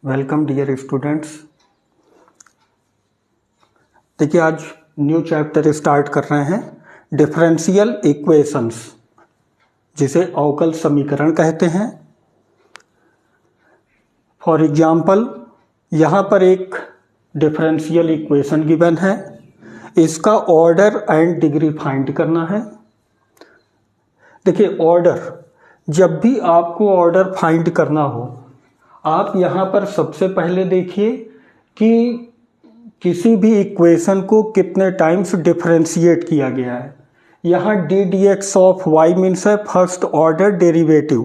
Welcome dear students. देखिए आज new chapter start कर रहे हैं डिफरेंशियल इक्वेशंस, जिसे अवकल समीकरण कहते हैं। फॉर एग्जांपल यहाँ पर एक डिफरेंशियल इक्वेशन गिवन है, इसका ऑर्डर एंड डिग्री फाइंड करना है। देखिए ऑर्डर, जब भी आपको ऑर्डर फाइंड करना हो आप यहाँ पर सबसे पहले देखिए कि किसी भी इक्वेशन को कितने टाइम्स डिफरेंशिएट किया गया है। यहाँ d D x of y means है फर्स्ट ऑर्डर डेरिवेटिव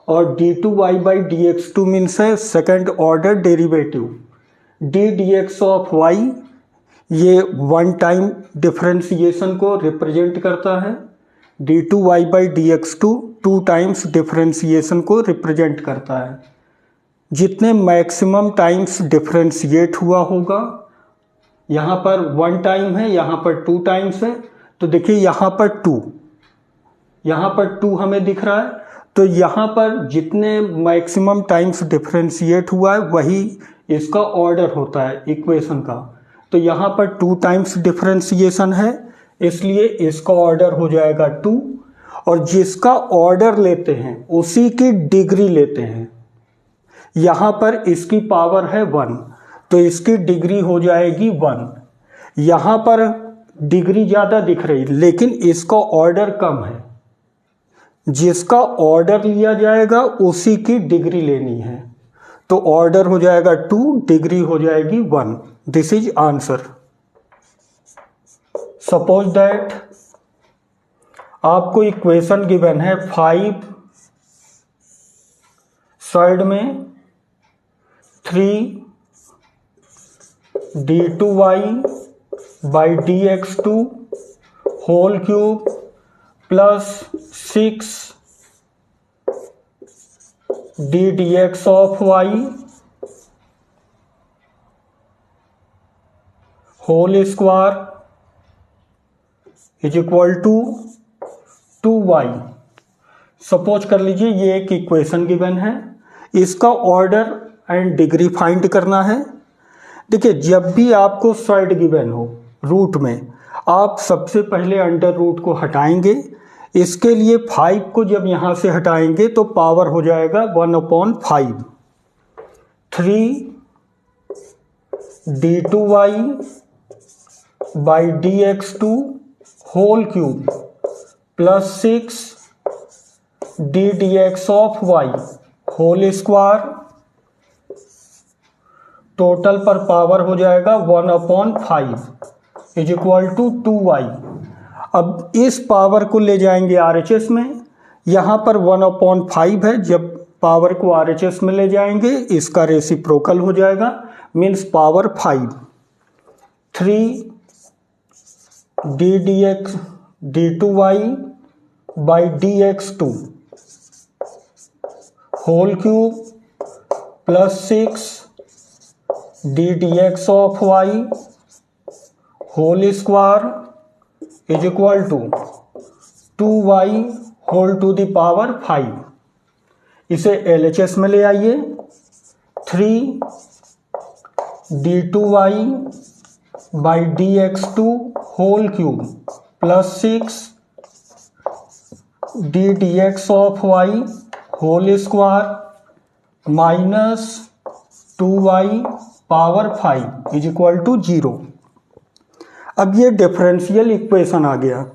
और d two Y by D x two means है second order derivative. D D x of y ये वन टाइम डिफरेंशिएशन को रिप्रेजेंट करता है, d two Y by D x two times differentiation को represent करता है। जितने मैक्सिमम टाइम्स डिफरेंशिएट हुआ होगा, यहाँ पर वन टाइम है, यहाँ पर टू टाइम्स है, तो देखिए यहाँ पर टू हमें दिख रहा है, तो यहाँ पर जितने मैक्सिमम टाइम्स डिफरेंशिएट हुआ है वही इसका ऑर्डर होता है इक्वेशन का। तो यहाँ पर टू टाइम्स डिफरेंशिएशन है, इसलिए इसका ऑर्डर हो जाएगा टू, और जिसका ऑर्डर लेते हैं उसी की डिग्री लेते हैं। यहाँ पर इसकी पावर है वन, तो इसकी डिग्री हो जाएगी वन। यहाँ पर डिग्री ज़्यादा दिख रही लेकिन इसका ऑर्डर कम है, जिसका ऑर्डर लिया जाएगा उसी की डिग्री लेनी है। तो ऑर्डर हो जाएगा टू, डिग्री हो जाएगी one. This is answer. Suppose that आपको इक्वेशन गिवन है 5 साइड में 3 d2y by D x two whole cube plus 6 D D x of Y whole square is equal to 2y। Suppose कर लीजिए ये एक equation given है, इसका order and degree find करना है। देखिए जब भी आपको साइड गिवन हो रूट में, आप सबसे पहले अंडर रूट को हटाएंगे। इसके लिए 5 को जब यहाँ से हटाएंगे तो पावर हो जाएगा 1/5। 3 d2y by D x two whole cube plus 6 D D x of Y whole square, total पर पावर हो जाएगा 1/5 इज इक्वल टू 2y। अब इस पावर को ले जाएंगे RHS में, यहाँ पर 1/5 है, जब पावर को RHS में ले जाएंगे इसका रेसिप्रोकल हो जाएगा, means power 5। 3 D D X D two Y by D x two whole cube plus 6 D D x of Y whole square is equal to 2y whole to the power 5। इसे LHS में ले आइए। 3 d2y by D x two whole cube plus 6 D D x of Y whole square minus 2y power 5 is equal to 0। अब ये differential equation आ गया।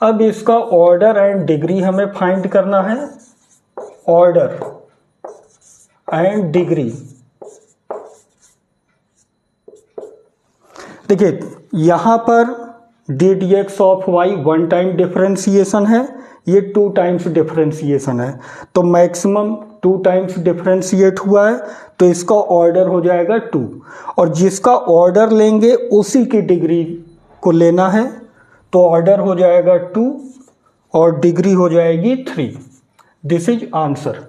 अब इसका ऑर्डर एंड डिग्री हमें फाइंड करना है। ऑर्डर एंड डिग्री, देखिए यहाँ पर D D x of Y one time differentiation है, ये टू टाइम्स डिफरेंशिएशन है, तो मैक्सिमम टू टाइम्स डिफरेंशिएट हुआ है, तो इसका ऑर्डर हो जाएगा टू, और जिसका ऑर्डर लेंगे उसी की डिग्री को लेना है, तो ऑर्डर हो जाएगा टू और डिग्री हो जाएगी 3। This is answer.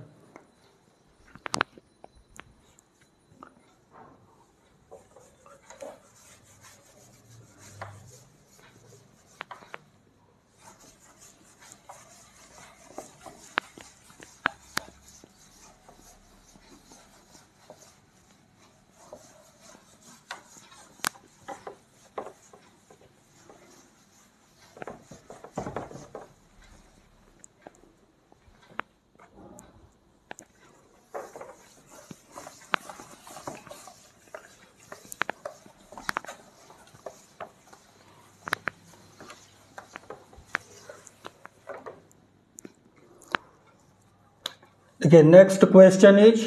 देखिए next question is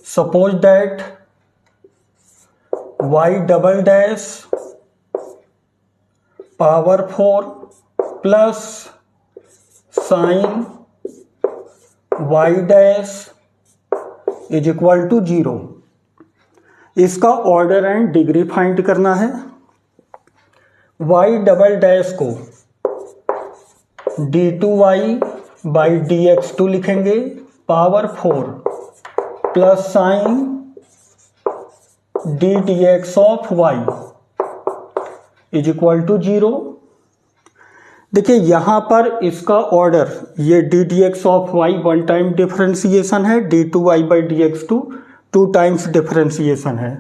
suppose that y double dash power 4 plus sine y dash is equal to 0। इसका ऑर्डर एंड डिग्री फाइंड करना है। y डबल डैश को d2y बाई dx2 लिखेंगे power 4 plus sine D dx of y is equal to 0। देखिए यहां पर इसका order, ये D dx of y one time differentiation है, d2y by dx2 two times differentiation है,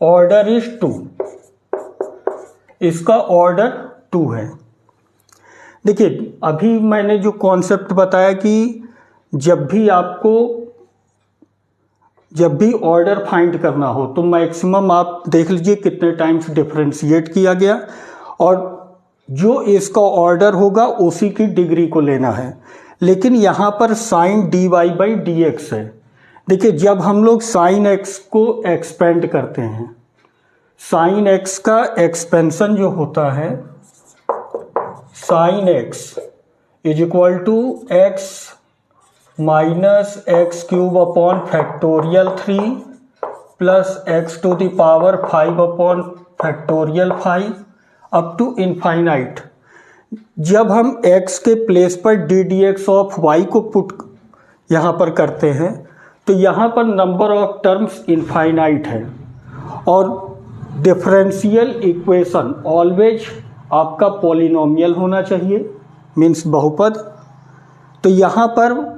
ऑर्डर इज 2, इसका ऑर्डर 2 है। देखिए अभी मैंने जो कॉन्सेप्ट बताया कि जब भी ऑर्डर फाइंड करना हो तो मैक्सिमम आप देख लीजिए कितने टाइम्स डिफरेंशिएट किया गया, और जो इसका ऑर्डर होगा उसी की डिग्री को लेना है। लेकिन यहाँ पर साइन dy बाई dx है। देखिए जब हम लोग साइन x को एक्सपेंड करते हैं, साइन x का एक्सपेंशन जो होता है sine x is equal to x minus X cube upon factorial 3 plus X to the power 5 upon factorial 5 up to infinite. जब हम x के प्लेस पर डी dx ऑफ y को पुट यहाँ पर करते हैं तो यहाँ पर नंबर ऑफ टर्म्स इनफाइनाइट है, और डिफरेंशियल इक्वेशन ऑलवेज आपका पॉलिनोमियल होना चाहिए, मीन्स बहुपद। तो यहाँ पर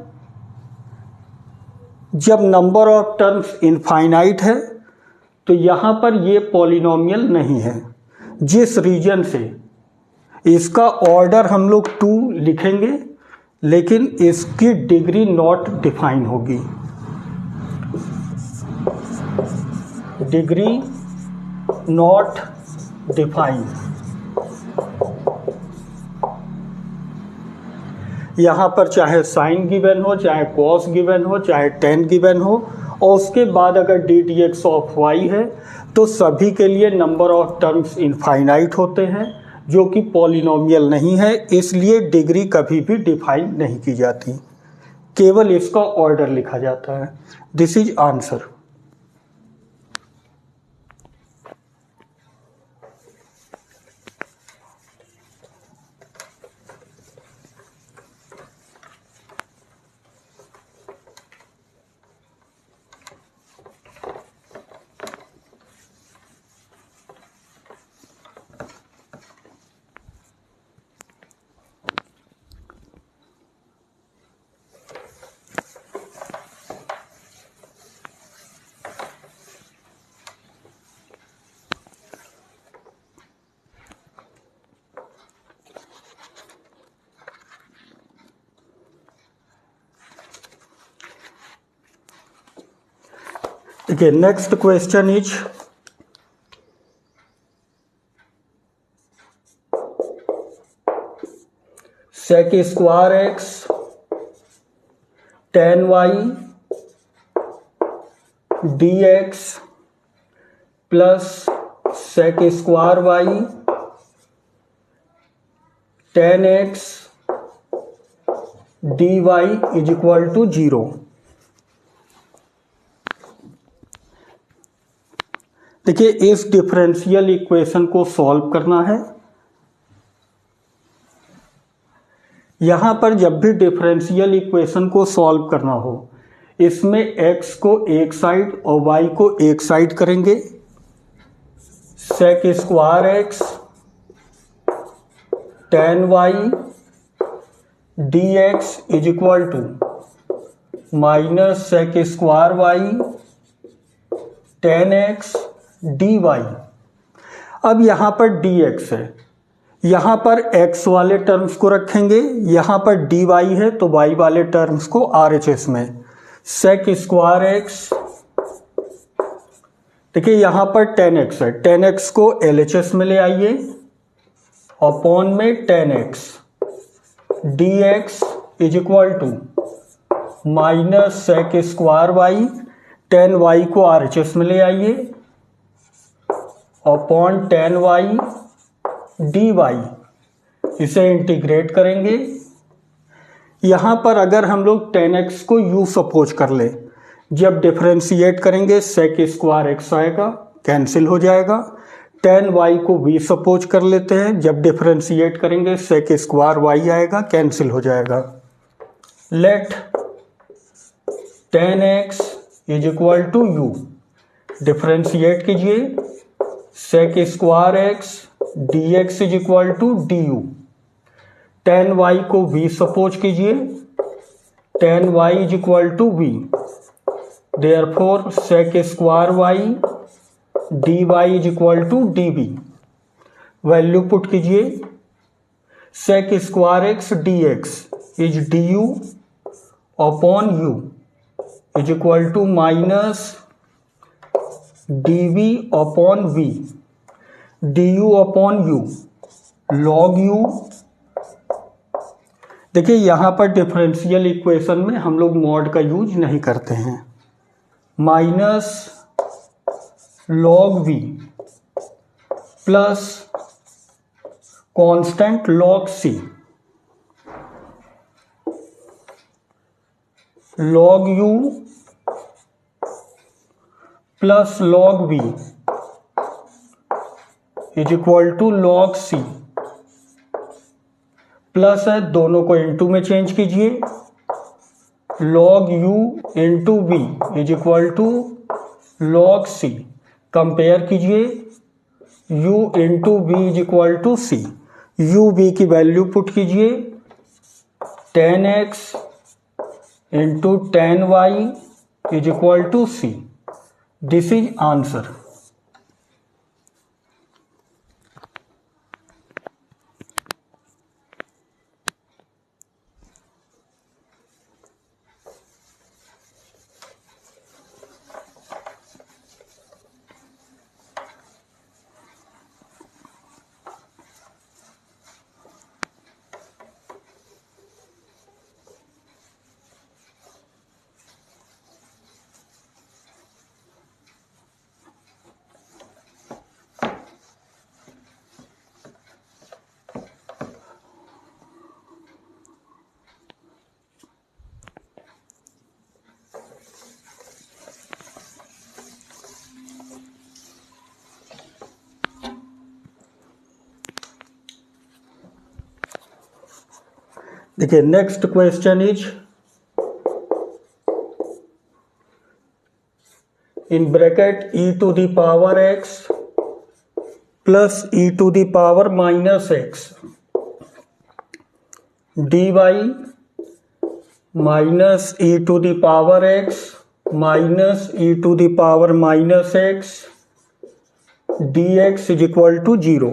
जब नंबर ऑफ टर्म्स इनफाइनाइट है तो यहाँ पर ये पॉलिनोमियल नहीं है, जिस रीजन से इसका ऑर्डर हम लोग 2 लिखेंगे लेकिन इसकी डिग्री नॉट डिफाइन होगी, डिग्री नॉट डिफाइन। यहाँ पर चाहे साइन गिवन हो, चाहे कॉस गिवन हो, चाहे टेन गिवन हो, और उसके बाद अगर डी dx ऑफ y है तो सभी के लिए नंबर ऑफ टर्म्स इनफाइनाइट होते हैं जो कि पॉलिनोमियल नहीं है, इसलिए डिग्री कभी भी डिफाइन नहीं की जाती, केवल इसका ऑर्डर लिखा जाता है। This is answer. Okay, next question is sec square x tan y dx plus sec square y tan x dy is equal to 0। देखिए इस डिफरेंशियल इक्वेशन को सॉल्व करना है। यहां पर जब भी डिफरेंशियल इक्वेशन को सॉल्व करना हो, इसमें x को एक साइड और y को एक साइड करेंगे। Sec square X tan y dx is equal to minus sec square y tan x dy। अब यहां पर dx है, यहां पर x वाले टर्म्स को रखेंगे, यहां पर dy है तो y वाले टर्म्स को RHS में। सेक स्क्वायर एक्स, देखिए यहां पर tan x है, tan x को LHS में ले आइए, अपॉन में tan x dx is equal to minus sec square Y, tan Y को RHS में ले आइए, upon tan Y D Y, इसे इंटीग्रेट करेंगे। यहाँ पर अगर हम लोग 10x को u सपोज कर ले, जब डिफरेंशिएट करेंगे सेक स्क्वायर x आएगा, कैंसिल हो जाएगा। 10y को v सपोज कर लेते हैं, जब डिफरेंशिएट करेंगे सेक स्क्वायर y आएगा, कैंसिल हो जाएगा। Let 10x is equal to u, differentiate कीजिए, sec square x dx is equal to du। 10y को v सपोज कीजिए, 10y is equal to v, therefore sec square y dy is equal to dv। Value put कीजिए, sec square x dx is du upon u is equal to minus dv upon v, du upon u log u। देखिए यहाँ पर differential equation में हम लोग mod का use नहीं करते हैं। Minus log v plus constant log c, log u plus log v is equal to log c, plus है, दोनों को इनटू में चेंज कीजिए, log u into v is equal to log c। Compare कीजिए, u into v is equal to c, u v की value put कीजिए, 10x into 10y is equal to c। This is answer. देखिए next question is in bracket e to the power x plus e to the power minus x dy minus e to the power x minus e to the power minus x dx is equal to 0।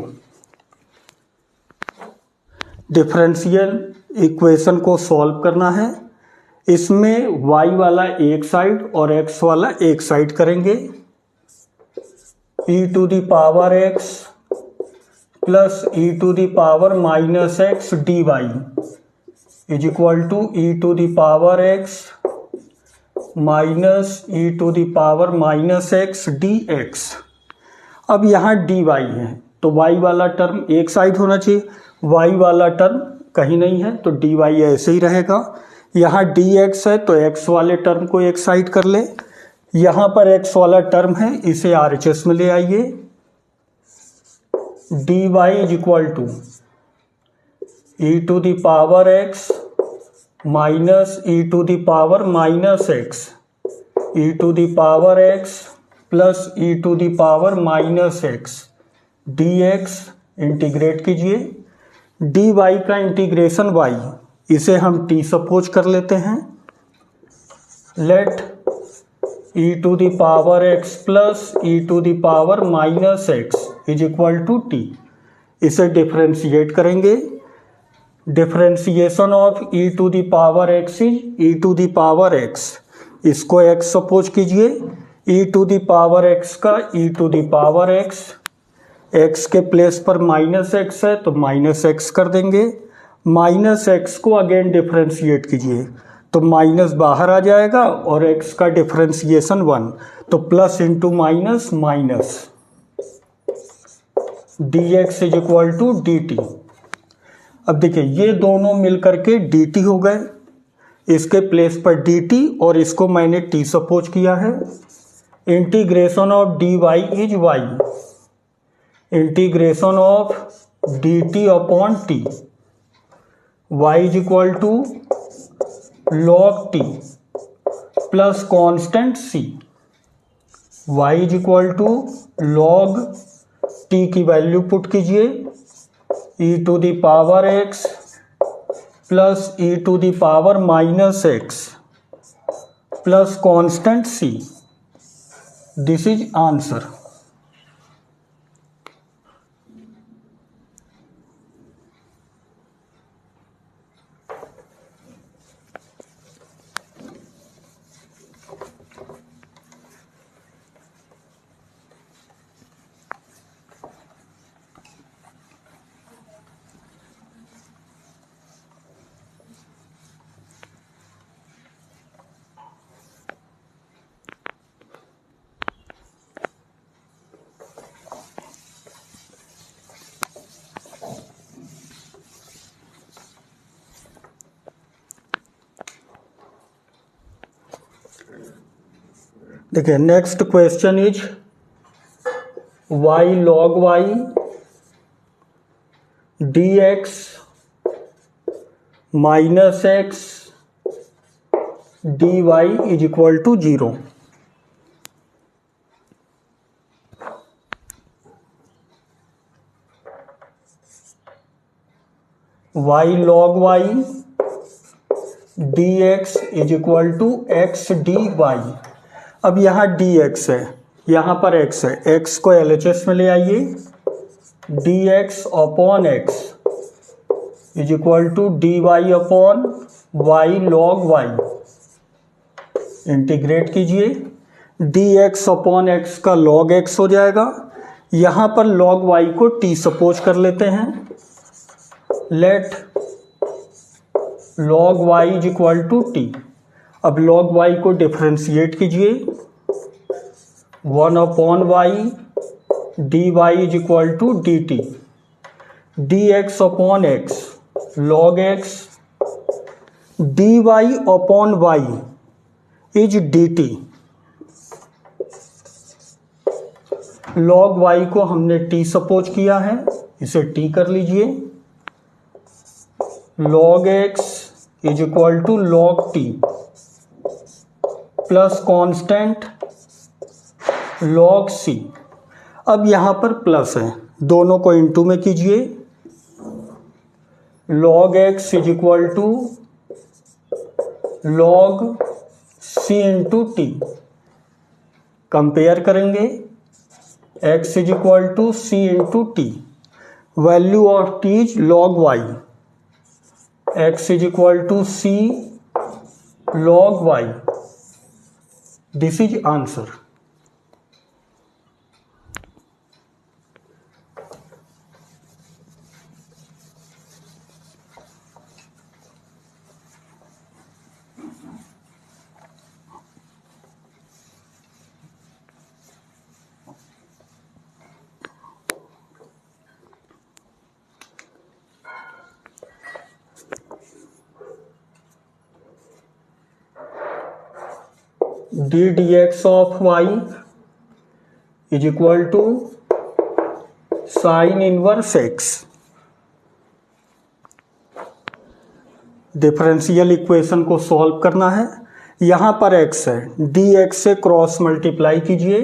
Differential equation को solve करना है। इसमें y वाला एक side और x वाला एक side करेंगे। e to the power x plus e to the power minus x dy is equal to e to the power x minus e to the power minus x dx। अब यहाँ dy है तो y वाला term एक side होना चाहिए, y वाला term कहीं नहीं है तो dy ऐसे ही रहेगा। यहाँ dx है तो x वाले टर्म को एक साइड कर ले, यहाँ पर x वाला टर्म है इसे RHS में ले आइए। dy is equal to e to the power x minus e to the power minus x e to the power x plus e to the power minus x dx। Integrate कीजिए, dy का integration y, इसे हम t suppose कर लेते हैं। Let e to the power x plus e to the power minus x is equal to t। इसे differentiate करेंगे, differentiation of e to the power x is e to the power x, इसको x suppose कीजिए, e to the power x का e to the power x, x के place पर minus x है तो minus x कर देंगे, minus x को अगेन डिफ्रेंशिएट कीजिए तो माइनस बाहर आ जाएगा और एक्स का डिफ्रेंशिएशन 1, तो plus into minus minus d x is equal to d t. अब देखिए ये दोनों मिलकर के डी टी हो गए, इसके प्लेस पर डी टी और इसको मैंने टी सपोज किया है। Integration of d y is y, integration of d t upon t, y is equal to log t plus constant c, y is equal to log t की value put कीजिए e to the power x plus e to the power minus x plus constant c. This is answer. देखिए next question is y log y dx minus x dy is equal to 0। y log y dx is equal to x dy। अब यहाँ dx है, यहाँ पर x है, x को LHS में ले आइए, dx upon x is equal to dy upon y log y। Integrate कीजिए, dx अपॉन x का log x हो जाएगा, यहाँ पर log y को t सपोज कर लेते हैं। Let log y is equal to t। अब log y को डिफ्रेंशिएट कीजिए, 1 upon y D y is equal to d t, d x upon x log x, d y upon y is d t. Log y को हमने T suppose किया है, इसे t कर लीजिए। Log x is equal to log t plus constant log c. अब यहां पर प्लस है, दोनों को इनटू में कीजिए। Log x is equal to log c into t. Compare करेंगे, x is equal to c into t, value of t is log y, x is equal to c log y. This is answer. D D x of y is equal to sine inverse x. Differential equation को solve करना है। यहां पर x है, d x से cross multiply कीजिए,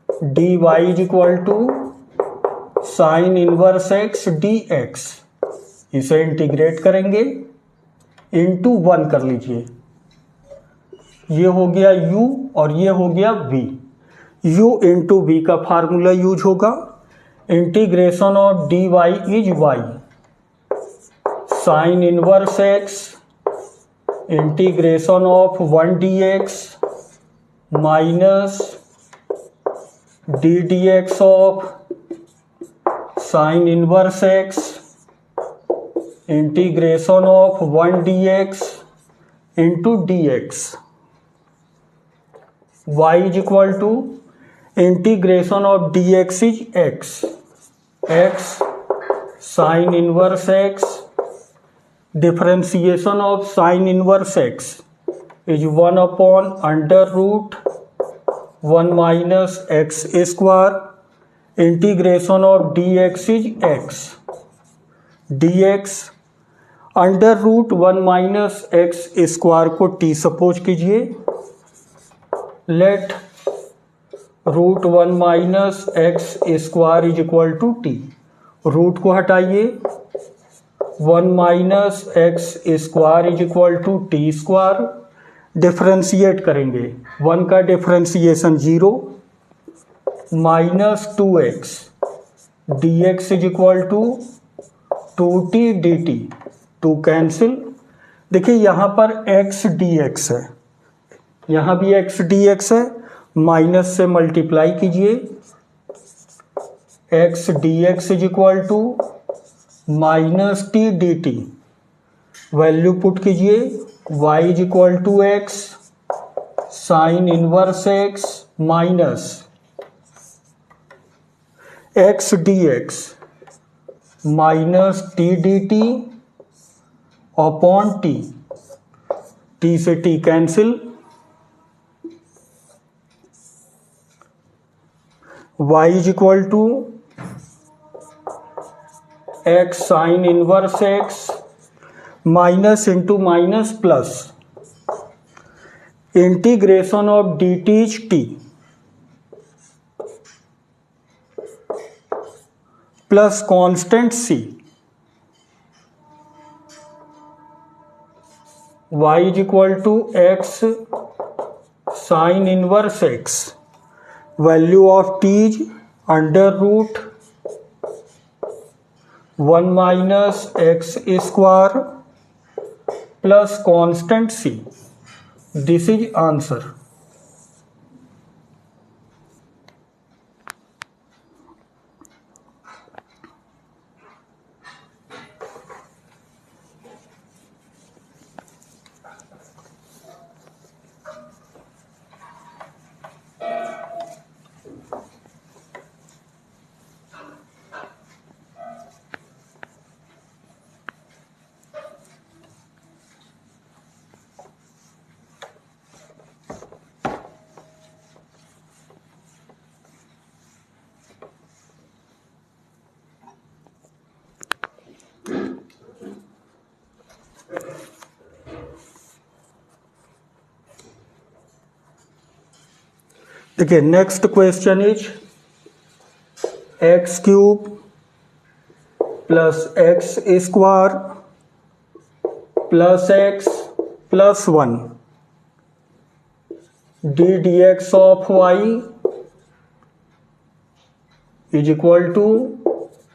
d y is equal to sine inverse x d x. इसे integrate करेंगे, इंटू 1 कर लीजिए। ये हो गया u और ये हो गया v। u इंटू v का फार्मूला यूज होगा। Integration of d y is y, sine inverse x integration of 1 d x minus d D x of sine inverse x integration of 1 dx into d x, y is equal to integration of d x is x, x sine inverse x, differentiation of sine inverse x is 1 upon under root 1 minus x square, integration of d x is x, d x under root 1 minus x square को t suppose कीजिए, let root 1 minus x square is equal to t, root को हटाइए, 1 minus x square is equal to t square, differentiate करेंगे, 1 का differentiation 0, minus 2x d x is equal to 2t dt, 2 cancel. देखिए यहाँ पर x dx है, यहाँ भी x dx है, माइनस से मल्टीप्लाई कीजिए, x dx is equal to minus t dt, value put कीजिए, y is equal to x sine inverse x minus x dx minus t d t upon t, t से t cancel, y is equal to x sine inverse x minus into minus plus, integration of d t is t plus constant c, y is equal to x sine inverse x, value of t is under root 1 minus x square plus constant c, this is answer. देखिए next question is x cube plus x square plus x plus 1 d D x of y is equal to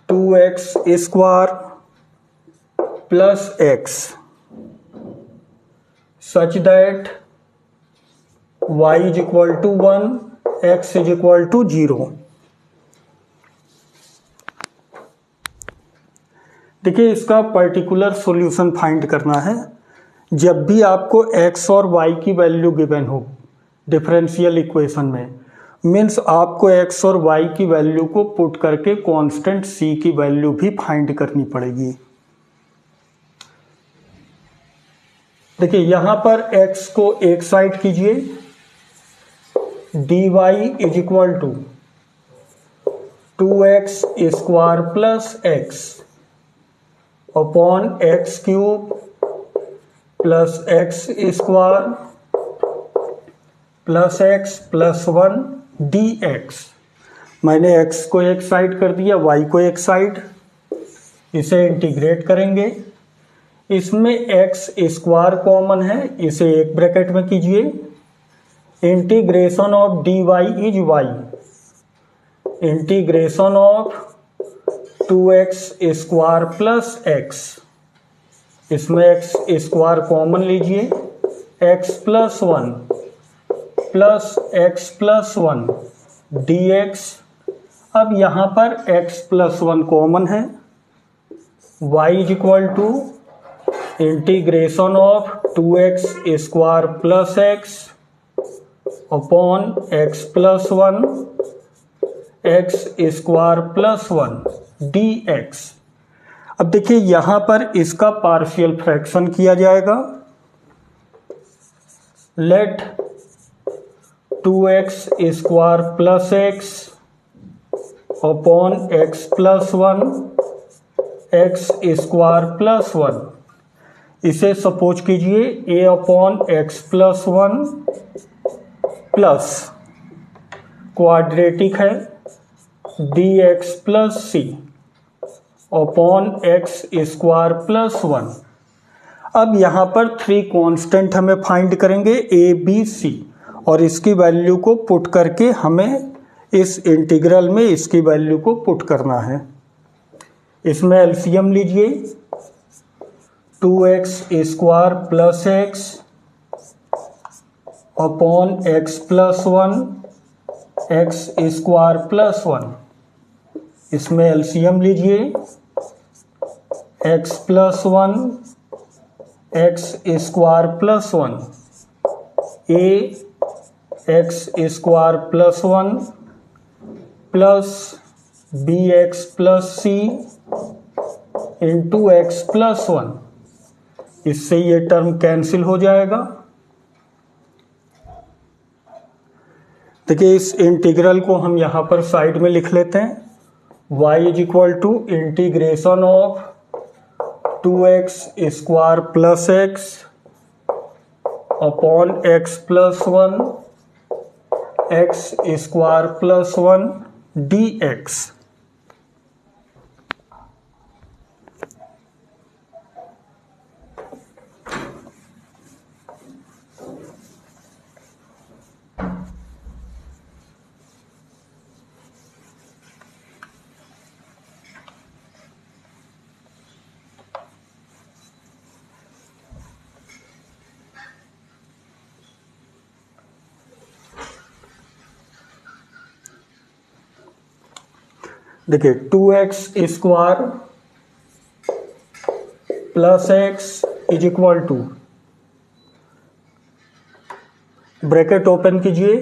2x square plus x such that y is equal to 1 x is equal to 0। देखिए इसका particular solution find करना है। जब भी आपको x और y की value given हो डिफरेंशियल इक्वेशन में, मीन्स आपको x और y की वैल्यू को पुट करके कांस्टेंट c की वैल्यू भी फाइंड करनी पड़ेगी। देखिए यहां पर x को एक साइड कीजिए, dy is equal to 2x square plus x upon x cube plus x square plus x plus 1 dx। मैंने x को एक साइड कर दिया, y को एक साइड, इसे इंटीग्रेट करेंगे। इसमें x स्क्वायर कॉमन है, इसे एक ब्रैकेट में कीजिए। Integration of dy is y, integration of 2x square plus x, इसमें x स्क्वायर कॉमन लीजिए, x plus 1 plus x plus 1 dx। अब यहाँ पर x प्लस 1 कॉमन है, y is equal to integration of 2x square plus x upon x plus 1 x square plus 1 dx। अब देखिए यहां पर इसका पार्शियल फ्रैक्शन किया जाएगा। Let 2x square plus x upon x plus 1 x square plus 1, इसे suppose कीजिए a upon x plus 1 plus quadratic है dx plus c upon x square plus 1। अब यहाँ पर 3 कांस्टेंट हमें फाइंड करेंगे a b c, और इसकी वैल्यू को पुट करके हमें इस इंटीग्रल में इसकी वैल्यू को पुट करना है। इसमें एलसीएम लीजिए 2x square plus x upon x plus 1 x square plus 1। इसमें एलसीएम लीजिए x plus 1 x square plus 1 a x square plus 1 plus b x plus c into x plus 1। इससे ये term cancel हो जाएगा। देखिए इस integral को हम यहाँ पर साइड में लिख लेते हैं। y is equal to integration of 2x square plus x upon x plus 1 x square plus 1 dx। देखिए 2x square plus x is equal to, bracket open कीजिए,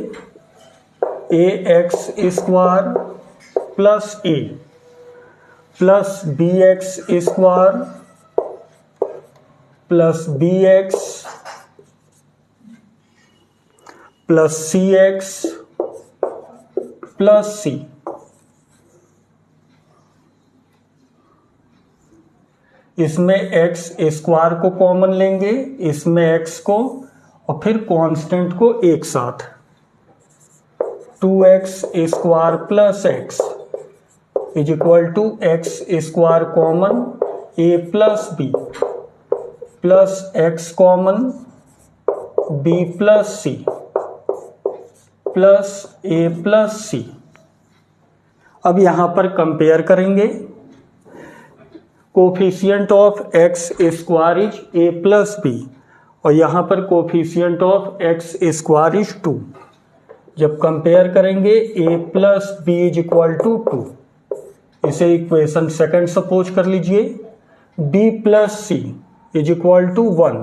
a x square plus a plus b x square plus b x plus c x plus c. इसमें x square को common लेंगे, इसमें x को, और फिर constant को एक साथ। 2x square plus x is equal to x square common a plus b plus x common b plus c plus a plus c. अब यहाँ पर कंपेयर करेंगे। Coefficient of x square is a plus b, और यहाँ पर coefficient of x square is 2। जब compare करेंगे a plus b is equal to 2, इसे इक्वेशन सेकंड सपोज कर लीजिए। b plus c is equal to 1।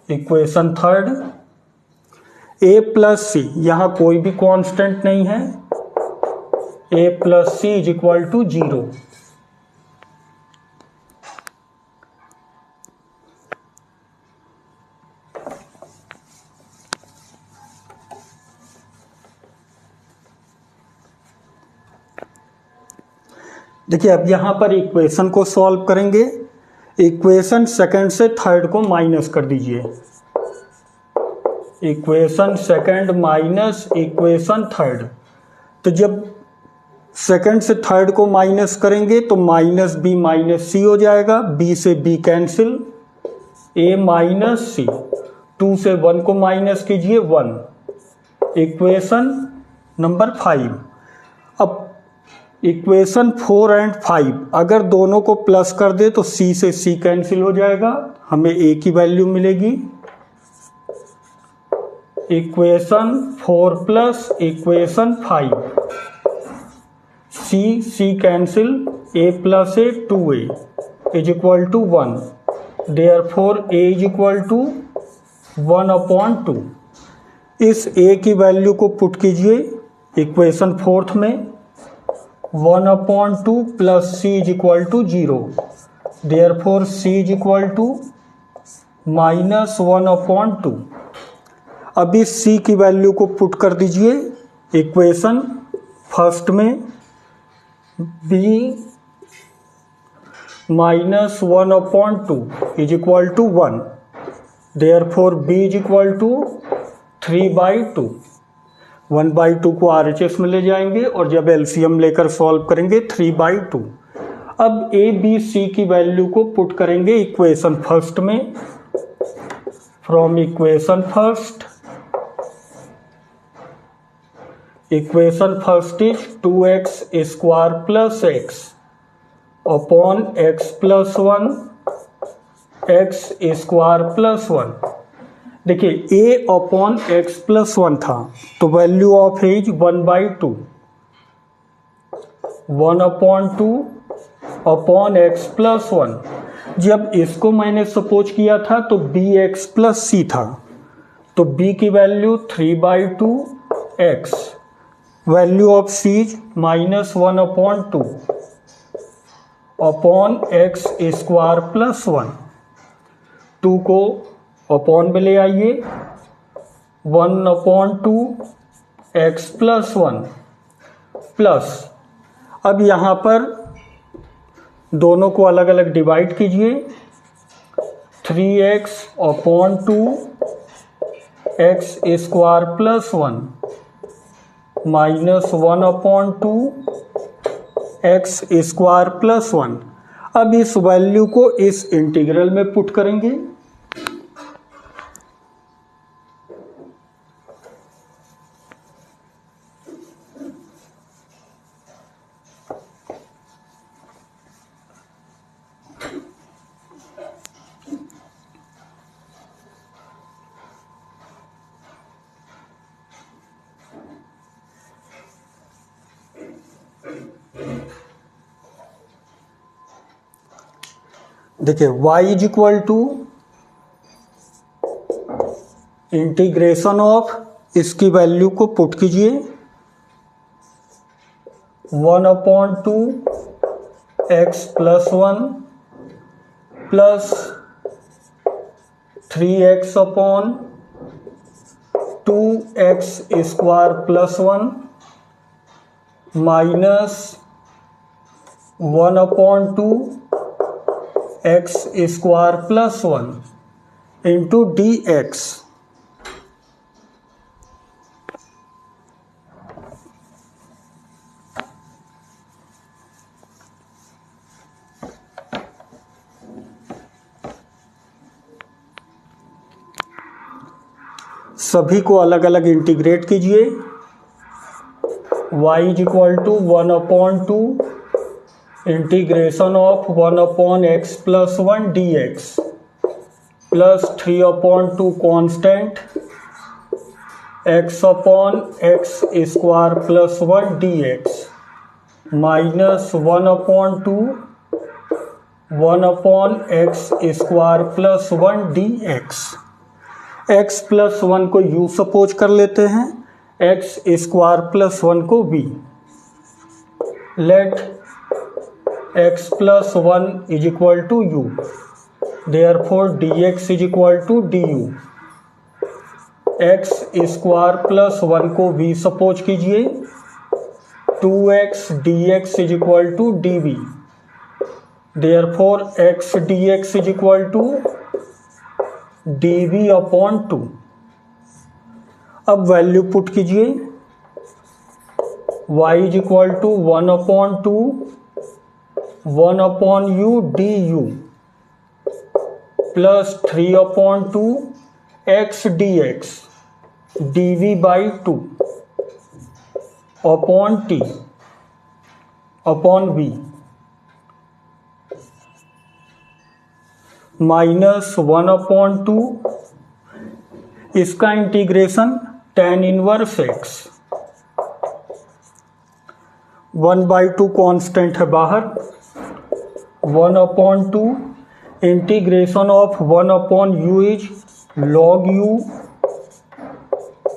Equation third, a plus c, यहाँ कोई भी कांस्टेंट नहीं है, a plus c is equal to 0। देखिए अब यहां पर इक्वेशन को सॉल्व करेंगे। इक्वेशन सेकंड से थर्ड को माइनस कर दीजिए। Equation second minus equation third, तो जब सेकंड से थर्ड को माइनस करेंगे तो माइनस बी माइनस सी हो जाएगा, बी से बी कैंसिल, ए माइनस सी, 2 से 1 को माइनस कीजिए 1। Equation number 5। अब इक्वेशन 4 एंड 5 अगर दोनों को प्लस कर दे तो सी से सी कैंसिल हो जाएगा, हमें ए की वैल्यू मिलेगी। Equation 4 plus equation 5, c c cancel, a plus a 2a is equal to 1, therefore a is equal to 1/2। इस a की वैल्यू को पुट कीजिए इक्वेशन फोर्थ में, 1/2 plus c is equal to 0, therefore c is equal to -1/2। अब इस c की value को put कर दीजिए इक्वेशन फर्स्ट में, b -1/2 is equal to 1, therefore b is equal to 3/2। 1/2 को RHS में ले जाएंगे और जब LCM लेकर सॉल्व करेंगे 3/2। अब a b c की वैल्यू को पुट करेंगे इक्वेशन फर्स्ट में, from equation first is 2x square plus x upon x plus 1 x square plus 1। देखिए a अपॉन x प्लस 1 था तो value of a is 1/2, 1/2 upon x plus 1। जब इसको मैंने सपोज किया था तो bx प्लस c था, तो b की value 3/2x, value of c is -1/2 upon x square plus 1। 2 को अपॉन में ले आइए, 1/2 x प्लस 1 प्लस, अब यहाँ पर दोनों को अलग अलग डिवाइड कीजिए, 3x upon 2 x square plus 1 -1/2 x square plus 1। अब इस वैल्यू को इस इंटीग्रल में पुट करेंगे, देखिए y is equal to integration of, इसकी वैल्यू को पुट कीजिए, 1/2 x plus 1 plus 3x upon 2x square plus 1 minus 1/2 x square plus 1 into dx। सभी को अलग अलग इंटीग्रेट कीजिए, y is equal to 1/2 integration of 1/x plus 1 dx plus 3/2 constant x upon x square plus 1 dx minus 1/2 1/x square plus 1 dx। x plus 1 को u suppose कर लेते हैं, x square plus 1 को v। Let x plus 1 is equal to u, therefore dx is equal to du। x square plus 1 को v suppose कीजिए, 2x dx is equal to dv, therefore x dx is equal to dv upon 2। अब value put कीजिए, y is equal to 1/2 1/u du plus 3/2 x dx dv by 2 upon t upon v minus 1/2, इसका integration tan inverse x 1/2 constant है बाहर, 1/2 integration of 1/u is log u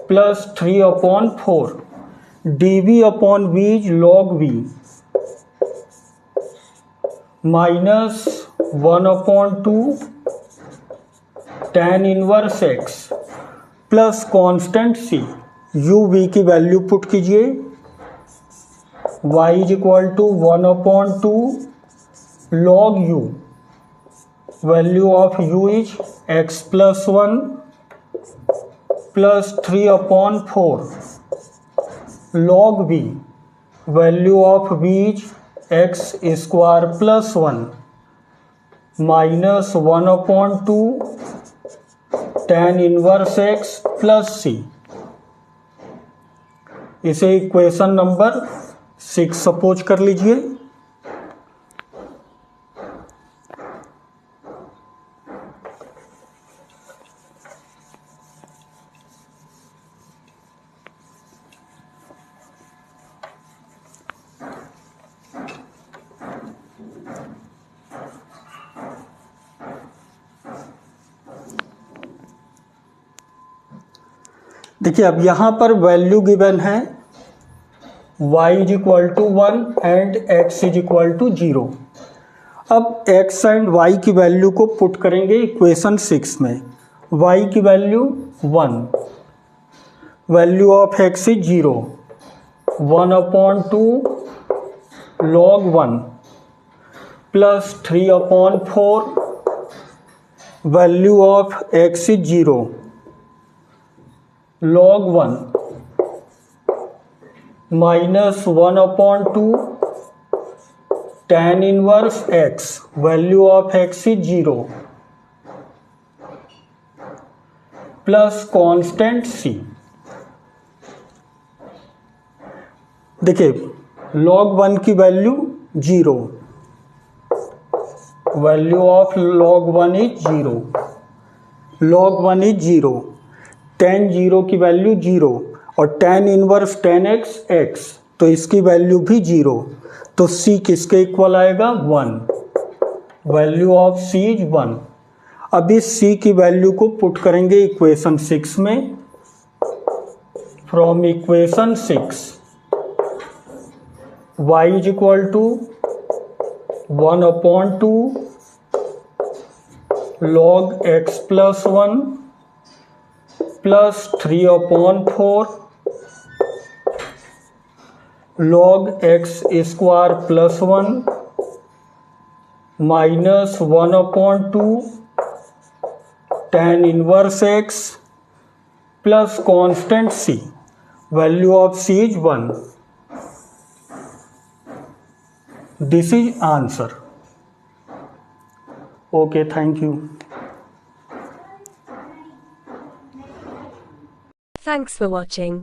plus 3/4 dv/v is log v minus 1/2 tan inverse x plus constant c। u v की value put कीजिए, y is equal to 1/2 log u, value of u is x plus 1 plus 3/4 log v, value of v is x square plus 1 minus 1/2 tan inverse x plus c। इसे equation number 6 suppose कर लीजिए। देखिए अब यहाँ पर value given है y is equal to 1 and x is equal to 0। अब x and y की वैल्यू को पुट करेंगे इक्वेशन 6 में। y की value 1, value of x is 0, 1/2 log 1 plus 3/4 value of x is 0 log 1 minus 1/2 tan inverse x, value of x is 0 plus constant c। देखिए log 1 की value 0, value of log 1 is 0, log 1 is 0, tan 0 की value 0 और tan inverse tan x x, तो इसकी value भी 0, तो c किसके equal आएगा 1, वैल्यू ऑफ c इज 1। अब इस c की वैल्यू को पुट करेंगे इक्वेशन 6 में। From equation 6 y is equal to 1/2 log x plus 1 plus 3/4 log x square plus 1 minus 1/2 tan inverse x plus constant c, value of c is 1। This is answer. Okay, thank you. Thanks for watching.